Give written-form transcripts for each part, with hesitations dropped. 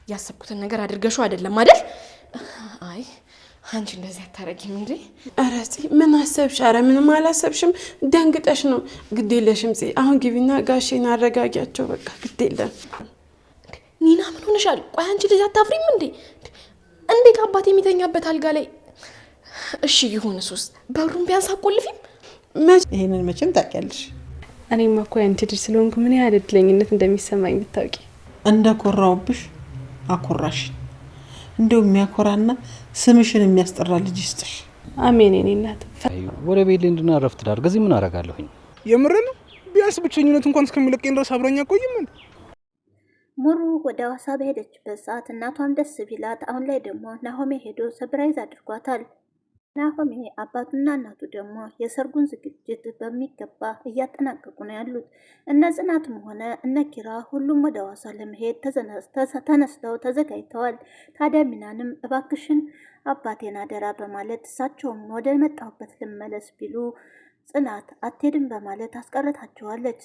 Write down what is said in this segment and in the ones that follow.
ያሰብኩትን ነገር አድርገሽው አይደለም አይደል? አይ አንቺ እንደዚህ አታረጊም እንዴ? ኧረ ምን አሰብሽ? ኧረ ምንም አላሰብሽም። ደንግጠሽ ነው። ግድ የለሽም። አሁን ግቢና ጋሼን አረጋጊያቸው። በቃ ግድ የለም። ኒና ምን ሆነሻል? ቆይ አንቺ ልጅ አታፍሪም እንዴ? እንዴት አባት የሚተኛበት አልጋ ላይ? እሺ ይሁን፣ ሱስ በሩን ቢያንስ አቆልፊም። ይሄንን መቼም ታውቂያለሽ። እኔማ እኮ ያንቺ ልጅ ስለሆንኩ ምን ያህል እድለኝነት እንደሚሰማኝ ብታውቂ። እንደኮራውብሽ አኮራሽ። እንደው የሚያኮራና ስምሽን የሚያስጠራ ልጅ ይስጥሽ። አሜን። የኔ እናት ወደ ቤት እንድና ረፍት ዳርግ። እዚህ ምን አረጋለሁኝ? የምር ነው። ቢያንስ ብቸኝነት እንኳን እስከሚለቀኝ ድረስ አብረኛ ቆይም እንዴ? ሙሩ ወደ ሐዋሳ በሄደችበት ሰዓት እናቷም ደስ ቢላት፣ አሁን ላይ ደግሞ ናሆሜ ሄዶ ሰብራይዝ አድርጓታል። ናሆሜ አባቱና እናቱ ደግሞ የሰርጉን ዝግጅት በሚገባ እያጠናቀቁ ነው ያሉት። እነ ጽናትም ሆነ እነ ኪራ ሁሉም ወደ ሐዋሳ ለመሄድ ተነስተው ተዘጋጅተዋል። ታዲያ ሚናንም እባክሽን አባቴን አደራ በማለት እሳቸውም ወደ መጣሁበት ልመለስ ቢሉ ጽናት አትሄድም በማለት አስቀረታቸዋለች።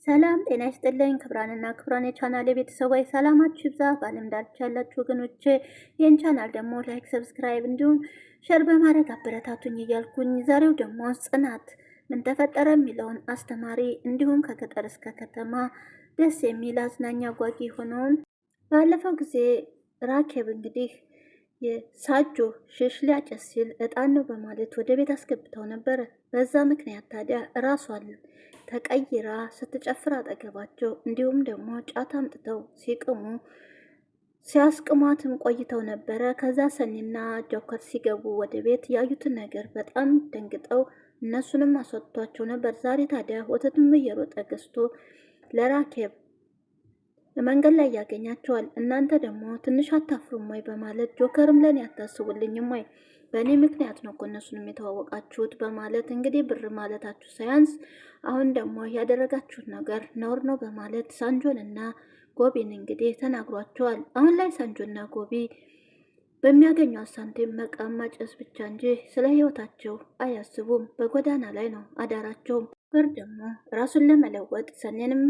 ሰላም ጤና ይስጥልኝ ክብራንና ክብራን የቻናል ቤተሰቦች ሰላማችሁ ይብዛ። በዓለም ዳርቻ ያላችሁ ወገኖቼ ይህን ቻናል ደግሞ ላይክ፣ ሰብስክራይብ እንዲሁም ሸር በማድረግ አበረታቱኝ እያልኩኝ ዛሬው ደግሞ ጽናት ምን ተፈጠረ የሚለውን አስተማሪ እንዲሁም ከገጠር እስከ ከተማ ደስ የሚል አዝናኛ ጓጊ ሆነውን ባለፈው ጊዜ ራኬብ እንግዲህ የሳጆ ሽሽ ሊያጨስ ሲል እጣን ነው በማለት ወደ ቤት አስገብተው ነበረ። በዛ ምክንያት ታዲያ ራሷን ተቀይራ ስትጨፍር አጠገባቸው እንዲሁም ደግሞ ጫት አምጥተው ሲያስቅሟትም ቆይተው ነበረ። ከዛ ሰኒና ጆከር ሲገቡ ወደ ቤት ያዩትን ነገር በጣም ደንግጠው እነሱንም አስወጥቷቸው ነበር። ዛሬ ታዲያ ወተቱም እየሮጠ ገዝቶ ለራኬብ መንገድ ላይ ያገኛቸዋል። እናንተ ደግሞ ትንሽ አታፍሩም ወይ በማለት ጆከርም ለኔ አታስቡልኝም ወይ በእኔ ምክንያት ነው እኮ እነሱንም የተዋወቃችሁት በማለት እንግዲህ ብር ማለታችሁ ሳያንስ አሁን ደግሞ ያደረጋችሁት ነገር ነውር ነው በማለት ሳንጆንና ጎቢን እንግዲህ ተናግሯቸዋል። አሁን ላይ ሳንጆና ጎቢ በሚያገኟት ሳንቲም መቃም ማጨስ ብቻ እንጂ ስለ ህይወታቸው አያስቡም። በጎዳና ላይ ነው አዳራቸውም። ብር ደግሞ ራሱን ለመለወጥ ሰኔንም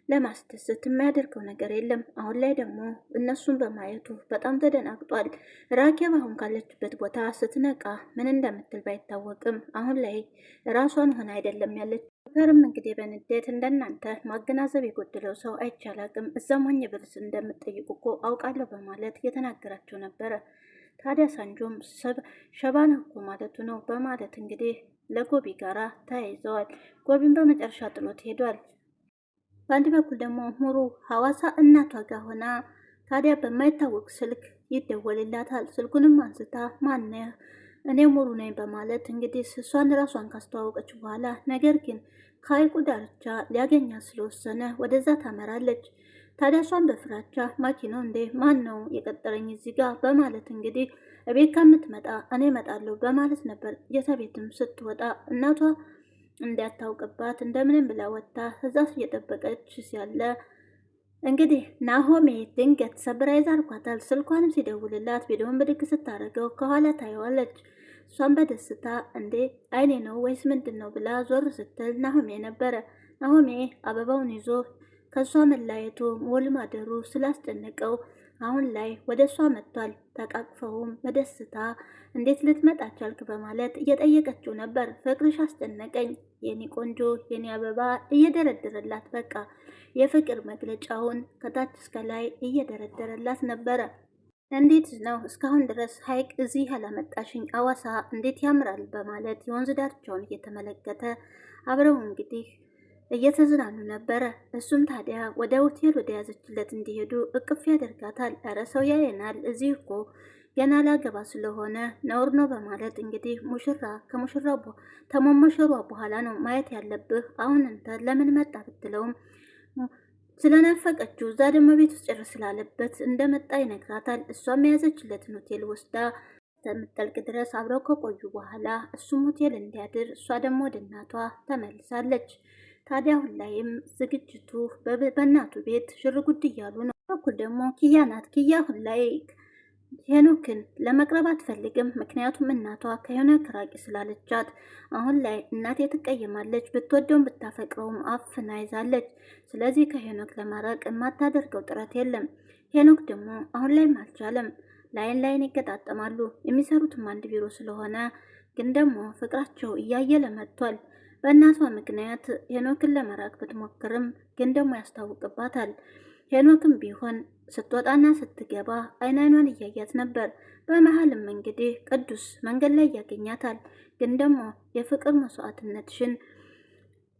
ለማስደሰት የሚያደርገው ነገር የለም። አሁን ላይ ደግሞ እነሱን በማየቱ በጣም ተደናግጧል። ራኬብ አሁን ካለችበት ቦታ ስትነቃ ምን እንደምትል ባይታወቅም አሁን ላይ ራሷን ሆነ አይደለም ያለች። ጆከርም እንግዲህ በንዴት እንደናንተ ማገናዘብ የጎደለው ሰው አይቻላቅም፣ እዛም ሆኜ ብልስ እንደምትጠይቁ እኮ አውቃለሁ በማለት እየተናገራቸው ነበረ። ታዲያ ሳንጆም ሸባና እኮ ማለቱ ነው በማለት እንግዲህ ለጎቢ ጋራ ተያይዘዋል። ጎቢን በመጨረሻ ጥሎት ሄዷል። በአንድ በኩል ደግሞ ሙሩ ሐዋሳ እናቷ ጋር ሆና ታዲያ በማይታወቅ ስልክ ይደወልላታል። ስልኩንም አንስታ ማነህ? እኔ ሙሩ ነኝ በማለት እንግዲህ እሷን ራሷን ካስተዋወቀች በኋላ ነገር ግን ከሐይቁ ዳርቻ ሊያገኛት ስለወሰነ ወደዛ ታመራለች። ታዲያ እሷን በፍራቻ ማኪናው እንዴ ማን ነው የቀጠረኝ እዚህ ጋር በማለት እንግዲህ እቤት ከምትመጣ እኔ እመጣለሁ በማለት ነበር። የሰቤትም ስትወጣ እናቷ እንዳታውቅባት እንደምንም ብላ ወጥታ እዛስ እየጠበቀች ሲያለ እንግዲህ ናሆሜ ድንገት ሰብራይዝ አርጓታል። ስልኳንም ሲደውልላት ቪዲዮን ብድግ ስታደርገው ከኋላ ታየዋለች። እሷን በደስታ እንዴ አይኔ ነው ወይስ ምንድን ነው ብላ ዞር ስትል ናሆሜ ነበረ። ናሆሜ አበባውን ይዞ ከእሷ መለያየቱ ውል ማደሩ ስላስጨነቀው አሁን ላይ ወደ እሷ መጥቷል። ተቃቅፈውም በደስታ እንዴት ልትመጣ ቻልክ በማለት እየጠየቀችው ነበር። ፍቅርሽ አስጨነቀኝ የኔ ቆንጆ የኔ አበባ እየደረደረላት በቃ የፍቅር መግለጫውን ከታች እስከ ላይ እየደረደረላት ነበረ። እንዴት ነው እስካሁን ድረስ ሐይቅ እዚህ ያላመጣሽኝ? ሐዋሳ እንዴት ያምራል በማለት የወንዝ ዳርቻውን እየተመለከተ አብረው እንግዲህ እየተዝናኑ ነበረ። እሱም ታዲያ ወደ ሆቴል ወደ ያዘችለት እንዲሄዱ እቅፍ ያደርጋታል። እረ ሰው ያየናል፣ እዚህ እኮ ገና ላገባ ስለሆነ ነውር ነው በማለት እንግዲህ ሙሽራ ከመሞሸሯ በኋላ ነው ማየት ያለብህ። አሁን እንተ ለምን መጣ ብትለውም ስለናፈቀችው እዛ ደግሞ ቤት ውስጥ ጭር ስላለበት እንደመጣ ይነግራታል። እሷም የያዘችለትን ሆቴል ወስዳ እስከምትጠልቅ ድረስ አብረው ከቆዩ በኋላ እሱም ሆቴል እንዲያድር እሷ ደግሞ ወደ እናቷ ተመልሳለች። ታዲያ አሁን ላይም ዝግጅቱ በእናቱ ቤት ሽርጉድ እያሉ ነው። በኩል ደግሞ ኪያ ናት። ኪያ አሁን ላይ ሄኖክን ለመቅረብ አትፈልግም። ምክንያቱም እናቷ ከሄኖክ ራቂ ስላለቻት አሁን ላይ እናቴ ትቀየማለች፣ ብትወደውም ብታፈቅረውም አፍና ይዛለች። ስለዚህ ከሄኖክ ለማራቅ የማታደርገው ጥረት የለም። ሄኖክ ደግሞ አሁን ላይም አልቻለም። ላይን ይገጣጠማሉ። የሚሰሩትም አንድ ቢሮ ስለሆነ ግን ደግሞ ፍቅራቸው እያየለ መጥቷል። በእናቷ ምክንያት ሄኖክን ለመራቅ ብትሞክርም ግን ደግሞ ያስታውቅባታል። ሄኖክም ቢሆን ስትወጣና ስትገባ አይኗን እያያት ነበር። በመሀልም እንግዲህ ቅዱስ መንገድ ላይ ያገኛታል። ግን ደግሞ የፍቅር መስዋዕትነትሽን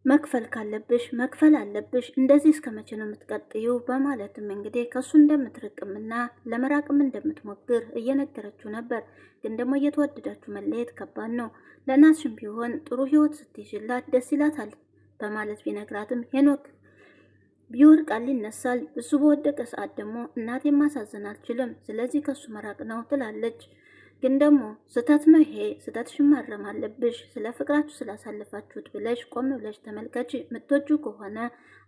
መክፈል ካለብሽ መክፈል አለብሽ፣ እንደዚህ እስከ መቼ ነው የምትቀጥዩ? በማለትም እንግዲህ ከሱ እንደምትርቅምና ለመራቅም እንደምትሞክር እየነገረችው ነበር። ግን ደግሞ እየተወደዳችሁ መለየት ከባድ ነው፣ ለእናትሽም ቢሆን ጥሩ ህይወት ስትይዥላት ደስ ይላታል በማለት ቢነግራትም ሄኖክ ቢወድቃል ይነሳል። እሱ በወደቀ ሰዓት ደግሞ እናቴን ማሳዘን አልችልም፣ ስለዚህ ከሱ መራቅ ነው ትላለች። ግን ደግሞ ስተት ነው ይሄ፣ ስተትሽን ማረም አለብሽ። ስለ ፍቅራችሁ ስላሳለፋችሁት ብለሽ ቆም ብለሽ ተመልከች፣ ምትወጁ ከሆነ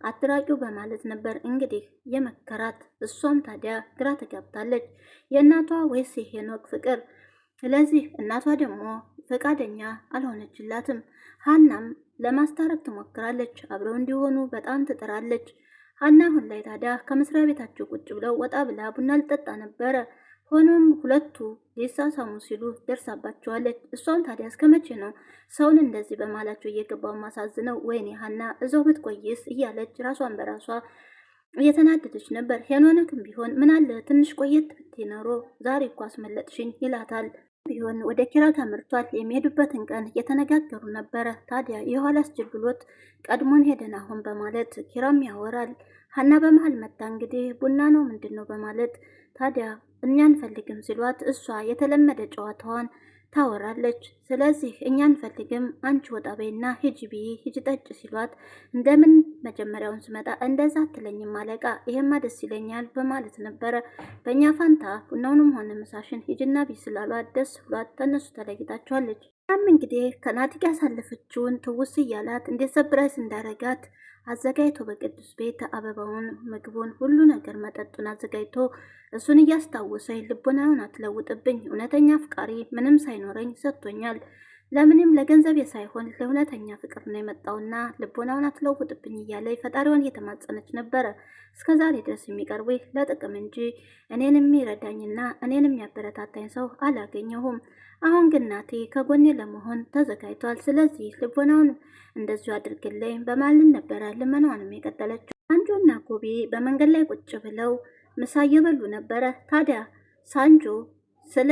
አትራቂው በማለት ነበር እንግዲህ የመከራት። እሷም ታዲያ ግራ ተጋብታለች፣ የእናቷ ወይስ የሄኖክ ፍቅር? ስለዚህ እናቷ ደግሞ ፈቃደኛ አልሆነችላትም። ሀናም ለማስታረቅ ትሞክራለች፣ አብረው እንዲሆኑ በጣም ትጥራለች። ሀና አሁን ላይ ታዲያ ከመስሪያ ቤታቸው ቁጭ ብለው ወጣ ብላ ቡና ልጠጣ ነበረ። ሆኖም ሁለቱ ሊሳሳሙ ሲሉ ደርሳባቸዋለች። እሷም ታዲያ እስከ መቼ ነው ሰውን እንደዚህ በማላቸው እየገባው ማሳዝነው? ወይኔ ሀና እዛው ብትቆይስ እያለች ራሷን በራሷ እየተናደደች ነበር። ሄኖክም ቢሆን ምናለ ትንሽ ቆየት ብትኖሮ ዛሬ እኮ አስመለጥሽኝ ይላታል። ቢሆን ወደ ኪራ ተመርቷል። የሚሄዱበትን ቀን እየተነጋገሩ ነበረ። ታዲያ የኋላ አስችል ብሎት ቀድሞን ሄደን አሁን በማለት ኪራም ያወራል። ሀና በመሀል መጣ። እንግዲህ ቡና ነው ምንድን ነው በማለት ታዲያ እኛ አንፈልግም ሲሏት እሷ የተለመደ ጨዋታዋን ታወራለች። ስለዚህ እኛ አንፈልግም፣ አንቺ ወጣ በይና ሂጂ ብይ ሂጂ ጠጭ ሲሏት እንደምን መጀመሪያውን ስመጣ እንደዛ አትለኝም አለቃ፣ ይሄማ ደስ ይለኛል በማለት ነበረ። በእኛ ፋንታ ቡናውንም ሆነ ምሳሽን ሂጂና ቢይ ስላሏት ደስ ብሏት ተነሱ ተለይታቸዋለች። ያም እንግዲህ ከናቲ ጋር ያሳለፈችውን ትውስ እያላት እንዴት ሰብራይስ እንዳረጋት አዘጋጅቶ በቅዱስ ቤት አበባውን፣ ምግቡን፣ ሁሉ ነገር መጠጡን አዘጋጅቶ እሱን እያስታወሰኝ ልቦናውን አትለውጥብኝ፣ እውነተኛ አፍቃሪ ምንም ሳይኖረኝ ሰጥቶኛል። ለምንም ለገንዘቤ ሳይሆን ለእውነተኛ ፍቅር ነው የመጣውና ልቦናውን አትለውጥብኝ እያለ ፈጣሪዋን እየተማጸነች ነበረ። እስከዛሬ ድረስ የሚቀርበኝ ለጥቅም እንጂ እኔን የሚረዳኝና እኔን የሚያበረታታኝ ሰው አላገኘሁም። አሁን ግን ናቲ ከጎኔ ለመሆን ተዘጋጅቷል። ስለዚህ ልቦናውን እንደዚሁ አድርግልኝ በማለት ነበረ ልመናዋንም የቀጠለችው። ሳንጆና ኮቢ በመንገድ ላይ ቁጭ ብለው ምሳ እየበሉ ነበረ። ታዲያ ሳንጆ ስለ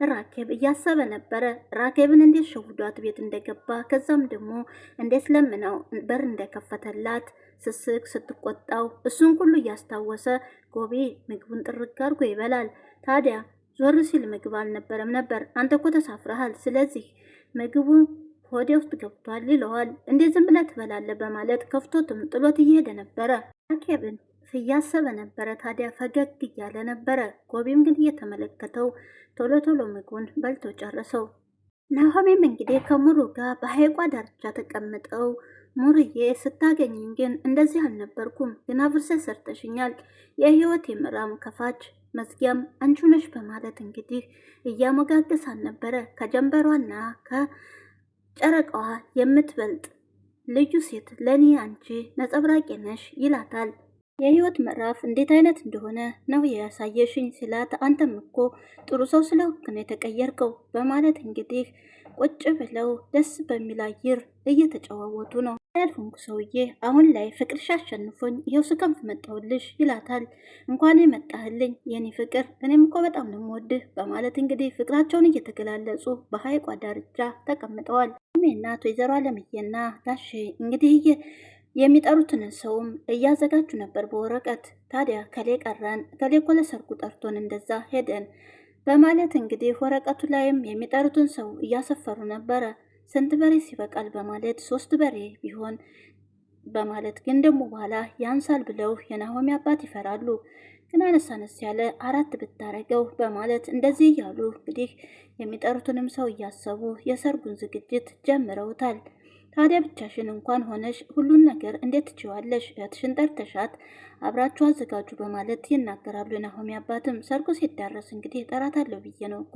ራኬብ እያሰበ ነበረ። ራኬብን እንዴት ሸውዷት ቤት እንደገባ ከዛም ደግሞ እንዴት ለምነው በር እንደከፈተላት ስስቅ ስትቆጣው እሱን ሁሉ እያስታወሰ ኮቢ ምግቡን ጥርግ አድርጎ ይበላል። ታዲያ ዞር ሲል ምግብ አልነበረም ነበር። አንተ እኮ ተሳፍረሃል፣ ስለዚህ ምግቡ ሆዴ ውስጥ ገብቷል ይለዋል። እንዴት ዝም ብለህ ትበላለህ በማለት ከፍቶትም ጥሎት እየሄደ ነበረ። ራኬብን እያሰበ ነበረ። ታዲያ ፈገግ እያለ ነበረ። ኮቢም ግን እየተመለከተው ቶሎ ቶሎ ምግቡን በልቶ ጨረሰው። ናሆሜም እንግዲህ ከሙሩ ጋር በሐይቋ ዳርቻ ተቀምጠው ሙሩዬ ስታገኝኝ ግን እንደዚህ አልነበርኩም፣ ግን አፍርሰህ ሰርተሽኛል፣ የህይወት የምዕራም ከፋች መዝጊያም አንቺ ነሽ በማለት እንግዲህ እያሞጋገሳን ነበረ። ከጀንበሯና ከጨረቃዋ የምትበልጥ ልዩ ሴት ለኔ አንቺ ነጸብራቂ ነሽ ይላታል። የህይወት ምዕራፍ እንዴት አይነት እንደሆነ ነው ያሳየሽኝ ሲላት፣ አንተም እኮ ጥሩ ሰው ስለሆንክ ነው የተቀየርከው በማለት እንግዲህ ቁጭ ብለው ደስ በሚል አየር እየተጨዋወቱ ነው። ያልሆንኩ ሰውዬ አሁን ላይ ፍቅርሽ አሸንፎኝ ይኸው ስከንፍ መጣሁልሽ ይላታል። እንኳን የመጣህልኝ የኔ ፍቅር፣ እኔም እኮ በጣም ነው የምወድህ በማለት እንግዲህ ፍቅራቸውን እየተገላለጹ በሐይቋ ዳርቻ ተቀምጠዋል። እናት ወይዘሮ አለምዬና ጋሼ እንግዲህ የሚጠሩትን ሰውም እያዘጋጁ ነበር በወረቀት። ታዲያ ከሌ ቀረን፣ ከሌ እኮ ለሰርጉ ጠርቶን እንደዛ ሄደን በማለት እንግዲህ ወረቀቱ ላይም የሚጠሩትን ሰው እያሰፈሩ ነበረ። ስንት በሬ ሲበቃል በማለት 3 በሬ ቢሆን በማለት ግን ደግሞ በኋላ ያንሳል ብለው የናሆሚ አባት ይፈራሉ። ግን አነሳነስ ያለ 4 ብታረገው በማለት እንደዚህ እያሉ እንግዲህ የሚጠሩትንም ሰው እያሰቡ የሰርጉን ዝግጅት ጀምረውታል። ታዲያ ብቻሽን እንኳን ሆነሽ ሁሉን ነገር እንዴት ትችዋለሽ? እህትሽን ጠርተሻት አብራችሁ አዘጋጁ በማለት ይናገራሉ። የናሆሚ አባትም ሰርጉ ሲዳረስ እንግዲህ እጠራታለሁ ብዬ ነው እኮ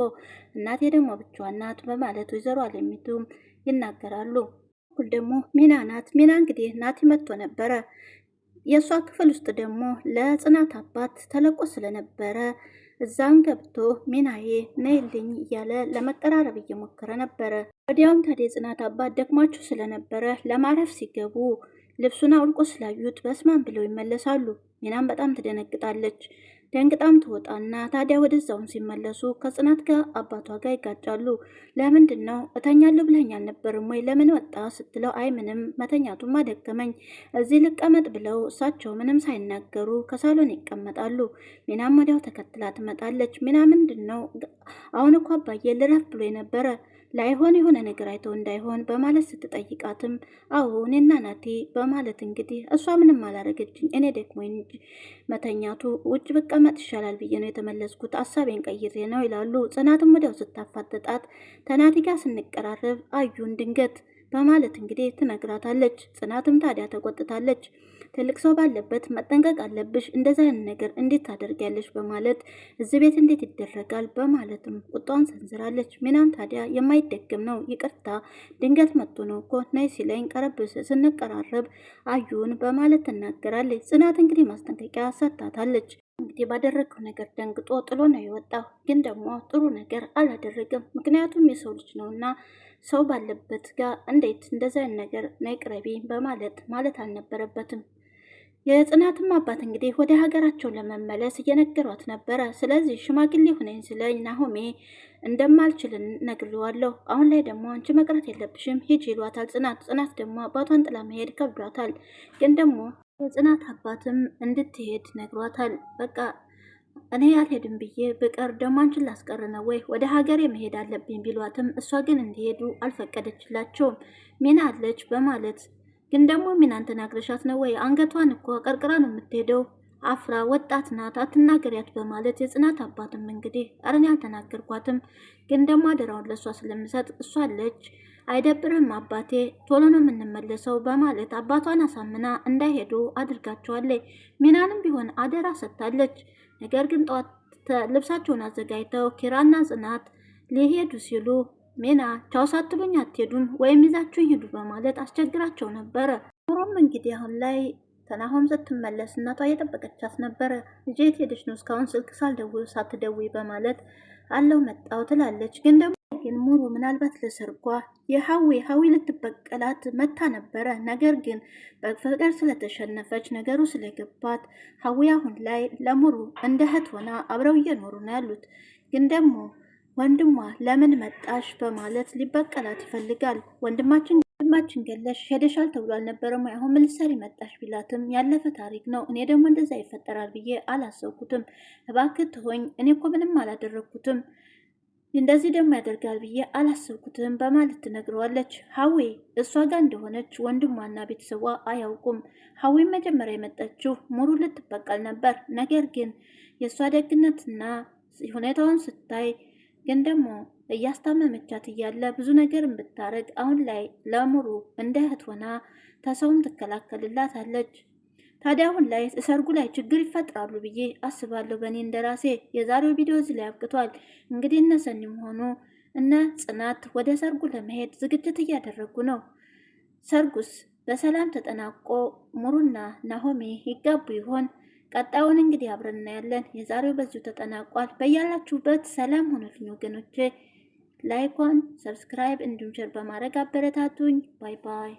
እናቴ ደግሞ ብቻዋን ናት በማለት ወይዘሮ አለሚቱም ይናገራሉ። ሁል ደግሞ ሚና ናት። ሚና እንግዲህ ናቲ መጥቶ ነበረ። የእሷ ክፍል ውስጥ ደግሞ ለጽናት አባት ተለቆ ስለነበረ እዛም ገብቶ ሚናዬ ነይልኝ እያለ ለመቀራረብ እየሞከረ ነበረ። ወዲያውም ታዲያ የጽናት አባት ደክሟቸው ስለነበረ ለማረፍ ሲገቡ ልብሱን አውልቆ ስላዩት በስማን ብለው ይመለሳሉ። ሚናም በጣም ትደነግጣለች። ደንግጣም ትወጣና ታዲያ ወደዛውን ሲመለሱ ከጽናት ጋር አባቷ ጋር ይጋጫሉ። ለምንድን ነው እተኛለሁ ብለኸኝ አልነበርም ወይ ለምን ወጣ ስትለው አይ ምንም መተኛቱማ ደከመኝ እዚህ ልቀመጥ ብለው እሳቸው ምንም ሳይናገሩ ከሳሎን ይቀመጣሉ። ሚናም ወዲያው ተከትላ ትመጣለች። ሚና ምንድን ነው አሁን እኮ አባዬ ልረፍ ብሎ የነበረ ላይሆን የሆነ ነገር አይተው እንዳይሆን በማለት ስትጠይቃትም አዎ እኔና ናቴ በማለት እንግዲህ እሷ ምንም አላረገችኝ እኔ ደክሞኝ እንጂ መተኛቱ ውጭ ብቀመጥ ይሻላል ብዬ ነው የተመለስኩት ሀሳቤን ቀይሬ ነው ይላሉ። ጽናትም ወዲያው ስታፋጥጣት ተናቲ ጋር ስንቀራረብ አዩን ድንገት በማለት እንግዲህ ትነግራታለች። ጽናትም ታዲያ ተቆጥታለች። ትልቅ ሰው ባለበት መጠንቀቅ አለብሽ፣ እንደዛ አይነት ነገር እንዴት ታደርጊያለሽ? በማለት እዚህ ቤት እንዴት ይደረጋል? በማለትም ቁጣዋን ሰንዝራለች። ሚናም ታዲያ የማይደገም ነው ይቅርታ፣ ድንገት መጥቶ ነው እኮ ነይ ሲለኝ ቀረብ ስንቀራረብ አዩን በማለት ትናገራለች። ጽናት እንግዲህ ማስጠንቀቂያ ሰጥታታለች። እንግዲህ ባደረገው ነገር ደንግጦ ጥሎ ነው የወጣው። ግን ደግሞ ጥሩ ነገር አላደረገም። ምክንያቱም የሰው ልጅ ነውና ሰው ባለበት ጋር እንዴት እንደዛ አይነት ነገር ነይ ቅረቢ ማለት አልነበረበትም። የጽናትም አባት እንግዲህ ወደ ሀገራቸው ለመመለስ እየነገሯት ነበረ። ስለዚህ ሽማግሌ ሆነኝ ስለኝ ናሆሜ እንደማልችል ነግሬዋለሁ። አሁን ላይ ደግሞ አንቺ መቅረት የለብሽም ሂጅ ይሏታል። ጽናት ደግሞ አባቷን ጥላ መሄድ ከብዷታል። ግን ደግሞ የጽናት አባትም እንድትሄድ ነግሯታል። በቃ እኔ ያልሄድም ብዬ ብቀር ደግሞ አንቺን ላስቀር ነው ወይ ወደ ሀገሬ መሄድ አለብኝ ቢሏትም እሷ ግን እንዲሄዱ አልፈቀደችላቸውም። ሚና አለች በማለት ግን ደግሞ ሚናን ተናግረሻት ነው ወይ? አንገቷን እኮ ቀርቅራ ነው የምትሄደው፣ አፍራ ወጣት ናት አትናገሪያት በማለት የጽናት አባትም እንግዲህ አረን ያልተናገርኳትም ግን ደግሞ አደራውን ለእሷ ስለምሰጥ እሷ አለች አይደብርም አባቴ ቶሎ ነው የምንመለሰው በማለት አባቷን አሳምና እንዳይሄዱ አድርጋቸዋለች። ሚናንም ቢሆን አደራ ሰጥታለች። ነገር ግን ጠዋት ልብሳቸውን አዘጋጅተው ኪራና ጽናት ሊሄዱ ሲሉ ሚና ቻው ሳትሉኝ አትሄዱም ወይም ይዛችሁኝ ሂዱ በማለት አስቸግራቸው ነበረ። ኑሮም እንግዲህ አሁን ላይ ተናሆም ስትመለስ እናቷ እየጠበቀቻት ነበረ። ልጄ የት ሄደች ነው እስካሁን ስልክ ሳትደውይ በማለት አለው መጣው ትላለች። ግን ደግሞ ሙሩ ምናልባት ለሰርጓ ሀዊ ልትበቀላት መታ ነበረ። ነገር ግን በፍቅር ስለተሸነፈች ነገሩ ስለገባት ሀዊ አሁን ላይ ለሙሩ እንደ እህት ሆና አብረው እየኖሩ ነው ያሉት። ግን ደግሞ ወንድሟ ለምን መጣሽ በማለት ሊበቀላት ይፈልጋል። ወንድማችን ገለሽ ሄደሻል ተብሎ አልነበረም ወይ? አሁን ምን ልትሰሪ መጣሽ ቢላትም ያለፈ ታሪክ ነው፣ እኔ ደግሞ እንደዛ ይፈጠራል ብዬ አላሰብኩትም፣ እባክህ ትሆኝ፣ እኔ እኮ ምንም አላደረግኩትም፣ እንደዚህ ደግሞ ያደርጋል ብዬ አላሰብኩትም በማለት ትነግረዋለች። ሀዊ እሷ ጋር እንደሆነች ወንድሟና ቤተሰቧ አያውቁም። ሀዊም መጀመሪያ የመጣችው ሙሩ ልትበቀል ነበር። ነገር ግን የእሷ ደግነትና ሁኔታውን ስታይ ግን ደግሞ እያስታመመቻት እያለ ብዙ ነገር ብታረግ አሁን ላይ ለሙሩ እንደ እህት ሆና ተሰውም ትከላከልላታለች። ታዲያ አሁን ላይ ሰርጉ ላይ ችግር ይፈጥራሉ ብዬ አስባለሁ። በእኔ እንደራሴ የዛሬው ቪዲዮ እዚህ ላይ አብቅቷል። እንግዲህ እነ ሰኒም ሆኑ እነ ጽናት ወደ ሰርጉ ለመሄድ ዝግጅት እያደረጉ ነው። ሰርጉስ በሰላም ተጠናቆ ሙሩና ናሆሜ ይጋቡ ይሆን? ቀጣዩን እንግዲህ አብረን እናያለን። የዛሬው በዚሁ ተጠናቋል። በያላችሁበት ሰላም ሆኑልኝ ወገኖቼ። ላይኳን፣ ሰብስክራይብ እንዲሁም ሸር በማድረግ አበረታቱኝ። ባይ ባይ።